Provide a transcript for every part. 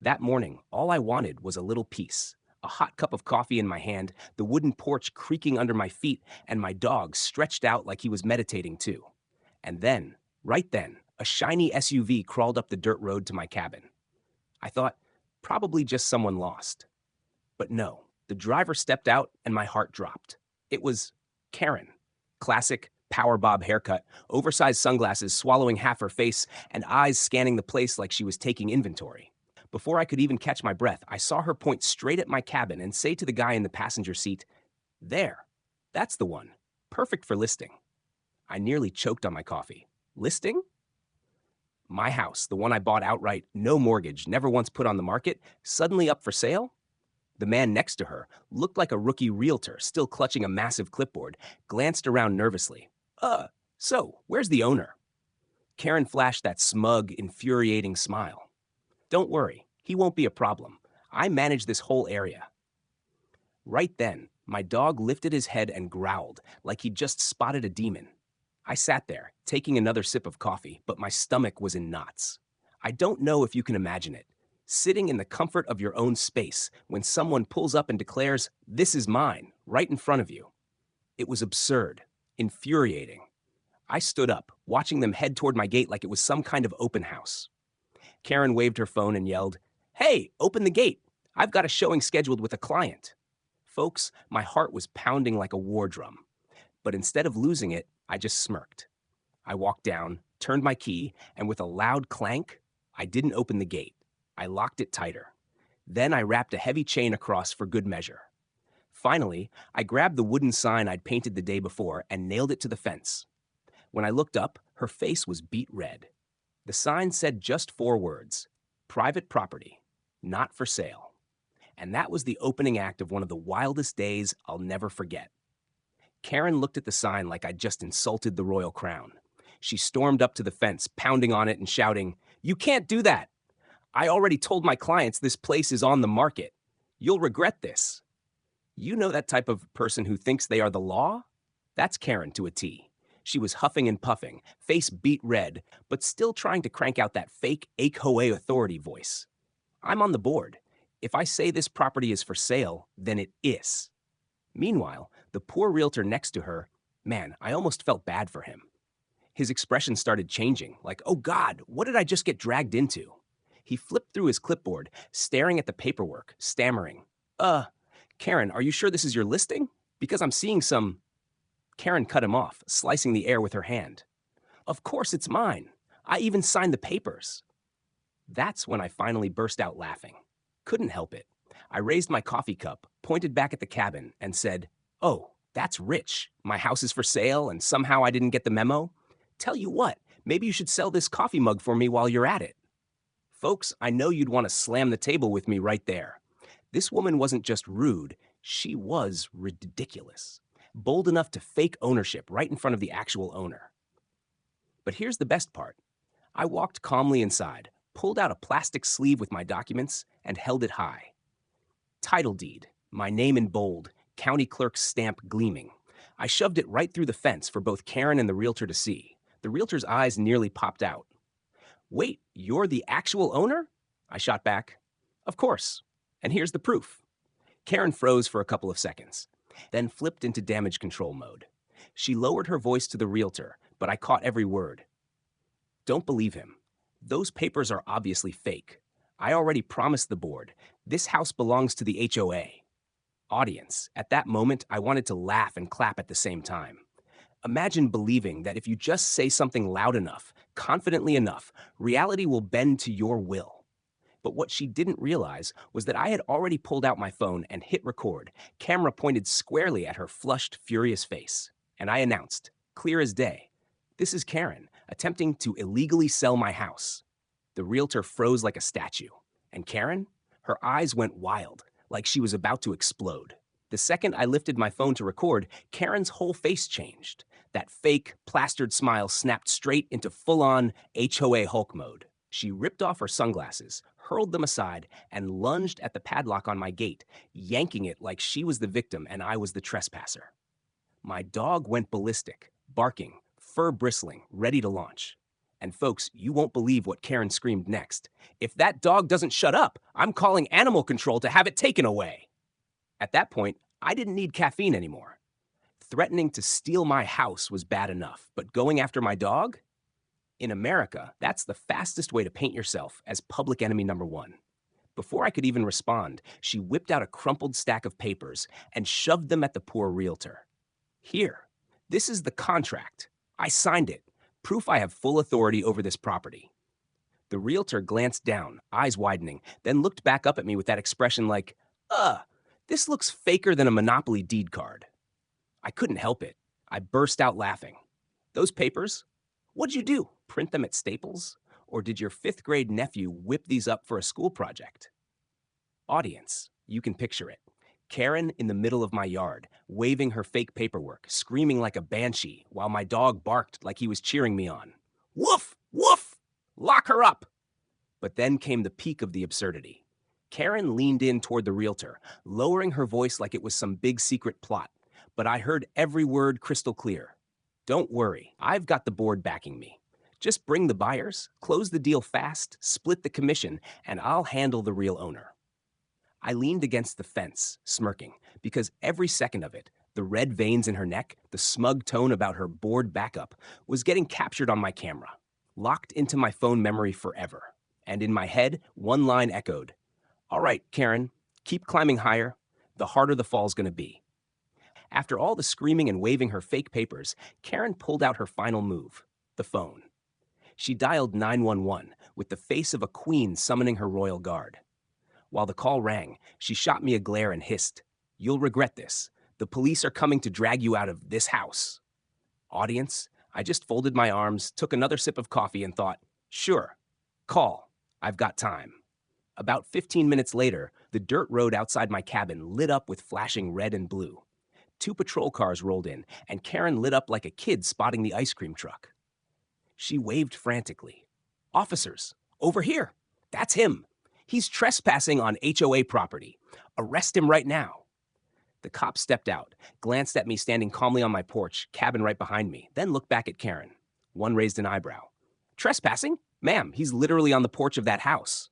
That morning, all I wanted was a little peace. A hot cup of coffee in my hand, the wooden porch creaking under my feet, and my dog stretched out like he was meditating too. And then, right then, a shiny SUV crawled up the dirt road to my cabin. I thought, probably just someone lost. But no, the driver stepped out and my heart dropped. It was Karen. Classic power bob haircut, oversized sunglasses swallowing half her face, and eyes scanning the place like she was taking inventory. Before I could even catch my breath, I saw her point straight at my cabin and say to the guy in the passenger seat, "There, that's the one. Perfect for listing." I nearly choked on my coffee. Listing? My house, the one I bought outright, no mortgage, never once put on the market, suddenly up for sale? The man next to her looked like a rookie realtor, still clutching a massive clipboard, glanced around nervously. So, where's the owner? Karen flashed that smug, infuriating smile. Don't worry, he won't be a problem. I manage this whole area. Right then, my dog lifted his head and growled like he'd just spotted a demon. I sat there, taking another sip of coffee, but my stomach was in knots. I don't know if you can imagine it. Sitting in the comfort of your own space when someone pulls up and declares, "This is mine," right in front of you. It was absurd, infuriating. I stood up, watching them head toward my gate like it was some kind of open house. Karen waved her phone and yelled, "Hey, open the gate. I've got a showing scheduled with a client." Folks, my heart was pounding like a war drum. But instead of losing it, I just smirked. I walked down, turned my key, and with a loud clank, I didn't open the gate. I locked it tighter. Then I wrapped a heavy chain across for good measure. Finally, I grabbed the wooden sign I'd painted the day before and nailed it to the fence. When I looked up, her face was beet red. The sign said just four words: private property, not for sale. And that was the opening act of one of the wildest days I'll never forget. Karen looked at the sign like I'd just insulted the royal crown. She stormed up to the fence, pounding on it and shouting, "You can't do that! I already told my clients this place is on the market. You'll regret this." You know that type of person who thinks they are the law? That's Karen to a T. She was huffing and puffing, face beet red, but still trying to crank out that fake ACOA authority voice. I'm on the board. If I say this property is for sale, then it is. Meanwhile, the poor realtor next to her, man, I almost felt bad for him. His expression started changing, like, oh God, what did I just get dragged into? He flipped through his clipboard, staring at the paperwork, stammering, Karen, are you sure this is your listing? Because I'm seeing some. Karen cut him off, slicing the air with her hand. Of course it's mine. I even signed the papers. That's when I finally burst out laughing. Couldn't help it. I raised my coffee cup, pointed back at the cabin, and said, "Oh, that's rich. My house is for sale, and somehow I didn't get the memo. Tell you what, maybe you should sell this coffee mug for me while you're at it." Folks, I know you'd want to slam the table with me right there. This woman wasn't just rude, she was ridiculous. Bold enough to fake ownership right in front of the actual owner. But here's the best part. I walked calmly inside, pulled out a plastic sleeve with my documents, and held it high. Title deed, my name in bold, county clerk's stamp gleaming. I shoved it right through the fence for both Karen and the realtor to see. The realtor's eyes nearly popped out. "Wait, you're the actual owner?" I shot back. "Of course. And here's the proof." Karen froze for a couple of seconds, then flipped into damage control mode. She lowered her voice to the realtor, but I caught every word. "Don't believe him. Those papers are obviously fake. I already promised the board. This house belongs to the HOA. Audience, at that moment, I wanted to laugh and clap at the same time. Imagine believing that if you just say something loud enough, confidently enough, reality will bend to your will. But what she didn't realize was that I had already pulled out my phone and hit record, camera pointed squarely at her flushed, furious face. And I announced, clear as day, "This is Karen, attempting to illegally sell my house." The realtor froze like a statue. And Karen? Her eyes went wild, like she was about to explode. The second I lifted my phone to record, Karen's whole face changed. That fake, plastered smile snapped straight into full-on HOA Hulk mode. She ripped off her sunglasses, hurled them aside, and lunged at the padlock on my gate, yanking it like she was the victim and I was the trespasser. My dog went ballistic, barking, fur bristling, ready to launch. And folks, you won't believe what Karen screamed next. If that dog doesn't shut up, I'm calling animal control to have it taken away. At that point, I didn't need caffeine anymore. Threatening to steal my house was bad enough, but going after my dog? In America, that's the fastest way to paint yourself as public enemy number one. Before I could even respond, she whipped out a crumpled stack of papers and shoved them at the poor realtor. Here, this is the contract. I signed it. Proof I have full authority over this property. The realtor glanced down, eyes widening, then looked back up at me with that expression like, this looks faker than a Monopoly deed card. I couldn't help it. I burst out laughing. Those papers? What'd you do? Print them at Staples? Or did your fifth grade nephew whip these up for a school project? Audience, you can picture it. Karen in the middle of my yard, waving her fake paperwork, screaming like a banshee, while my dog barked like he was cheering me on. Woof! Woof! Lock her up! But then came the peak of the absurdity. Karen leaned in toward the realtor, lowering her voice like it was some big secret plot, but I heard every word crystal clear. Don't worry, I've got the board backing me. Just bring the buyers, close the deal fast, split the commission, and I'll handle the real owner. I leaned against the fence, smirking, because every second of it, the red veins in her neck, the smug tone about her bored backup, was getting captured on my camera, locked into my phone memory forever. And in my head, one line echoed, "All right, Karen, keep climbing higher. The harder the fall's gonna be." After all the screaming and waving her fake papers, Karen pulled out her final move, the phone. She dialed 911 with the face of a queen summoning her royal guard. While the call rang, she shot me a glare and hissed, "You'll regret this. The police are coming to drag you out of this house." Audience, I just folded my arms, took another sip of coffee, and thought, sure, call. I've got time. About 15 minutes later, the dirt road outside my cabin lit up with flashing red and blue. 2 patrol cars rolled in, and Karen lit up like a kid spotting the ice cream truck. She waved frantically. "Officers, over here. That's him. He's trespassing on HOA property. Arrest him right now." The cop stepped out, glanced at me standing calmly on my porch, cabin right behind me, then looked back at Karen. One raised an eyebrow. "Trespassing? Ma'am, he's literally on the porch of that house."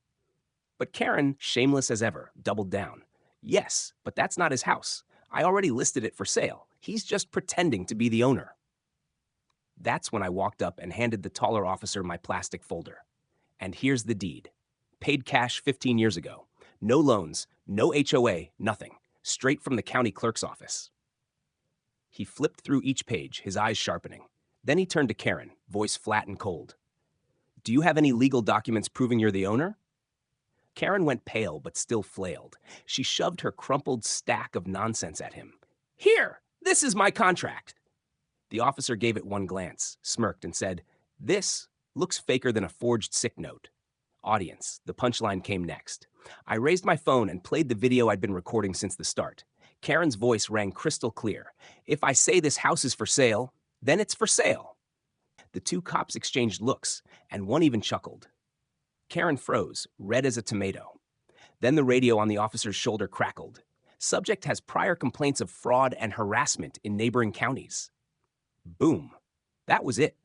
But Karen, shameless as ever, doubled down. "Yes, but that's not his house. I already listed it for sale. He's just pretending to be the owner." That's when I walked up and handed the taller officer my plastic folder. And here's the deed. Paid cash 15 years ago. No loans, no HOA, nothing. Straight from the county clerk's office. He flipped through each page, his eyes sharpening. Then he turned to Karen, voice flat and cold. "Do you have any legal documents proving you're the owner?" Karen went pale but still flailed. She shoved her crumpled stack of nonsense at him. "Here, this is my contract." The officer gave it one glance, smirked, and said, "This looks faker than a forged sick note." Audience, the punchline came next. I raised my phone and played the video I'd been recording since the start. Karen's voice rang crystal clear. "If I say this house is for sale, then it's for sale." The 2 cops exchanged looks, and one even chuckled. Karen froze, red as a tomato. Then the radio on the officer's shoulder crackled. "Subject has prior complaints of fraud and harassment in neighboring counties." Boom. That was it.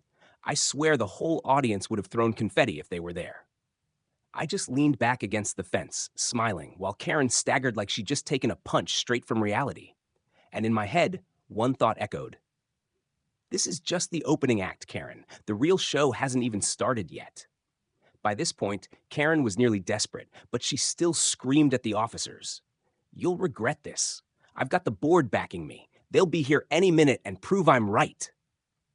I swear the whole audience would have thrown confetti if they were there. I just leaned back against the fence, smiling, while Karen staggered like she'd just taken a punch straight from reality. And in my head, one thought echoed. This is just the opening act, Karen. The real show hasn't even started yet. By this point, Karen was nearly desperate, but she still screamed at the officers. "You'll regret this. I've got the board backing me. They'll be here any minute and prove I'm right."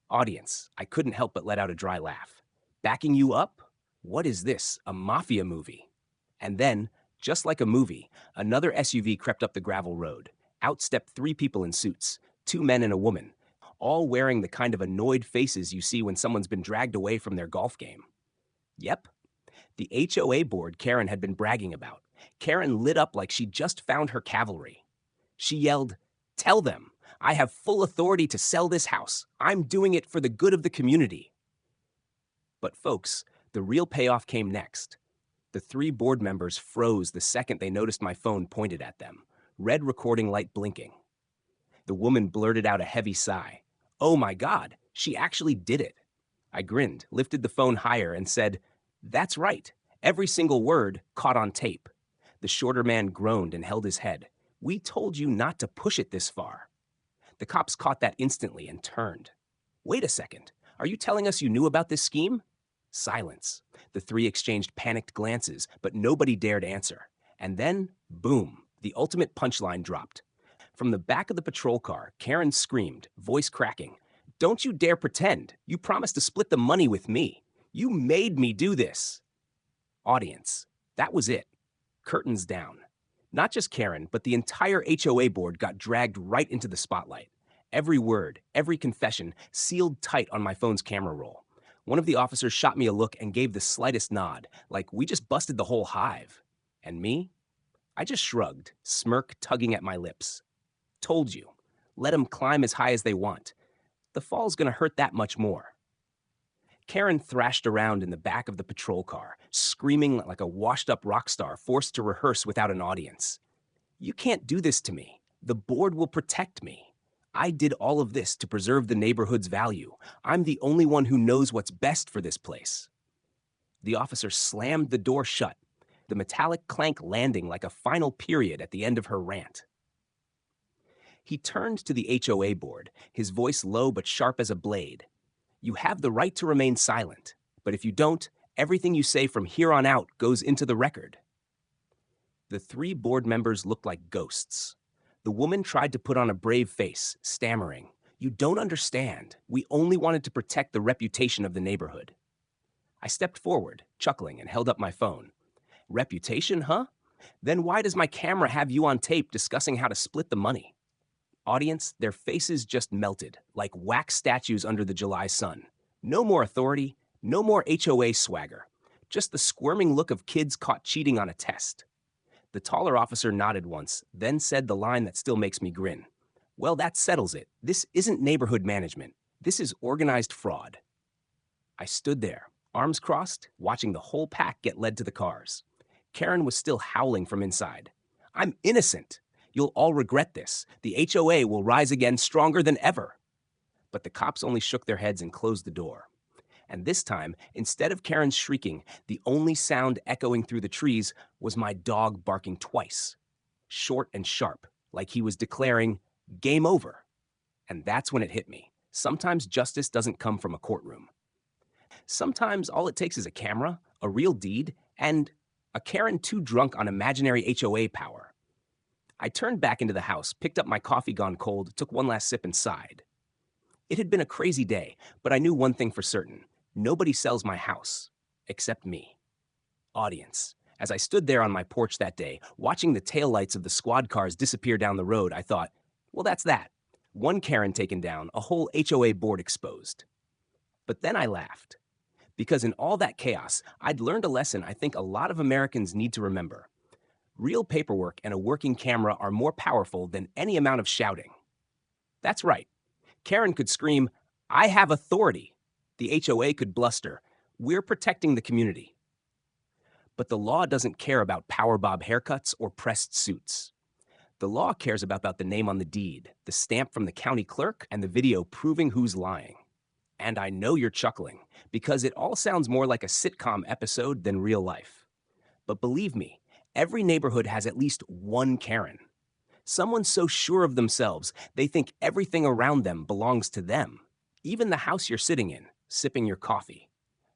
Audience, I couldn't help but let out a dry laugh. Backing you up? What is this, a mafia movie? And then, just like a movie, another SUV crept up the gravel road. Out stepped 3 people in suits, 2 men and a woman, all wearing the kind of annoyed faces you see when someone's been dragged away from their golf game. Yep, the HOA board Karen had been bragging about. Karen lit up like she'd just found her cavalry. She yelled, "Tell them, I have full authority to sell this house. I'm doing it for the good of the community." But folks, the real payoff came next. The 3 board members froze the second they noticed my phone pointed at them, red recording light blinking. The woman blurted out a heavy sigh. "Oh my God, she actually did it." I grinned, lifted the phone higher, and said, "That's right. Every single word caught on tape." The shorter man groaned and held his head. "We told you not to push it this far." The cops caught that instantly and turned. "Wait a second. Are you telling us you knew about this scheme?" Silence. The three exchanged panicked glances, but nobody dared answer. And then, boom, the ultimate punchline dropped. From the back of the patrol car, Karen screamed, voice cracking, "Don't you dare pretend! You promised to split the money with me! You made me do this!" Audience. That was it. Curtains down. Not just Karen, but the entire HOA board got dragged right into the spotlight. Every word, every confession, sealed tight on my phone's camera roll. One of the officers shot me a look and gave the slightest nod, like we just busted the whole hive. And me? I just shrugged, smirk tugging at my lips. Told you. Let them climb as high as they want. The fall's gonna hurt that much more. Karen thrashed around in the back of the patrol car, screaming like a washed-up rock star forced to rehearse without an audience. "You can't do this to me. The board will protect me. I did all of this to preserve the neighborhood's value. I'm the only one who knows what's best for this place." The officer slammed the door shut, the metallic clank landing like a final period at the end of her rant. He turned to the HOA board, his voice low but sharp as a blade. "You have the right to remain silent, but if you don't, everything you say from here on out goes into the record." The three board members looked like ghosts. The woman tried to put on a brave face, stammering, "You don't understand. We only wanted to protect the reputation of the neighborhood." I stepped forward, chuckling, and held up my phone. "Reputation, huh? Then why does my camera have you on tape discussing how to split the money?" Audience, their faces just melted, like wax statues under the July sun. No more authority, no more HOA swagger. Just the squirming look of kids caught cheating on a test. The taller officer nodded once, then said the line that still makes me grin. "Well, that settles it. This isn't neighborhood management. This is organized fraud." I stood there, arms crossed, watching the whole pack get led to the cars. Karen was still howling from inside. "I'm innocent. You'll all regret this. The HOA will rise again stronger than ever." But the cops only shook their heads and closed the door. And this time, instead of Karen's shrieking, the only sound echoing through the trees was my dog barking twice. Short and sharp, like he was declaring, "Game over." And that's when it hit me. Sometimes justice doesn't come from a courtroom. Sometimes all it takes is a camera, a real deed, and a Karen too drunk on imaginary HOA power. I turned back into the house, picked up my coffee gone cold, took one last sip and sighed. It had been a crazy day, but I knew one thing for certain. Nobody sells my house, except me. Audience. As I stood there on my porch that day, watching the taillights of the squad cars disappear down the road, I thought, well, that's that. One Karen taken down, a whole HOA board exposed. But then I laughed. Because in all that chaos, I'd learned a lesson I think a lot of Americans need to remember. Real paperwork and a working camera are more powerful than any amount of shouting. That's right. Karen could scream, "I have authority." The HOA could bluster, "We're protecting the community." But the law doesn't care about power bob haircuts or pressed suits. The law cares about the name on the deed, the stamp from the county clerk, and the video proving who's lying. And I know you're chuckling, because it all sounds more like a sitcom episode than real life. But believe me, every neighborhood has at least one Karen. Someone so sure of themselves, they think everything around them belongs to them, even the house you're sitting in, sipping your coffee.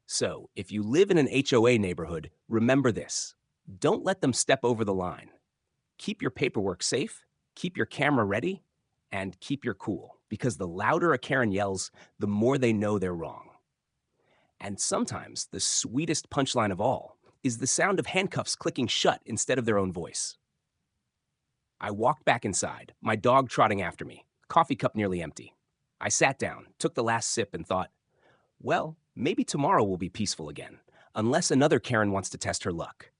So, if you live in an HOA neighborhood, remember this. Don't let them step over the line. Keep your paperwork safe, keep your camera ready, and keep your cool, because the louder a Karen yells, the more they know they're wrong. And sometimes the sweetest punchline of all is the sound of handcuffs clicking shut instead of their own voice. I walked back inside, my dog trotting after me, coffee cup nearly empty. I sat down, took the last sip, and thought, well, maybe tomorrow will be peaceful again, unless another Karen wants to test her luck.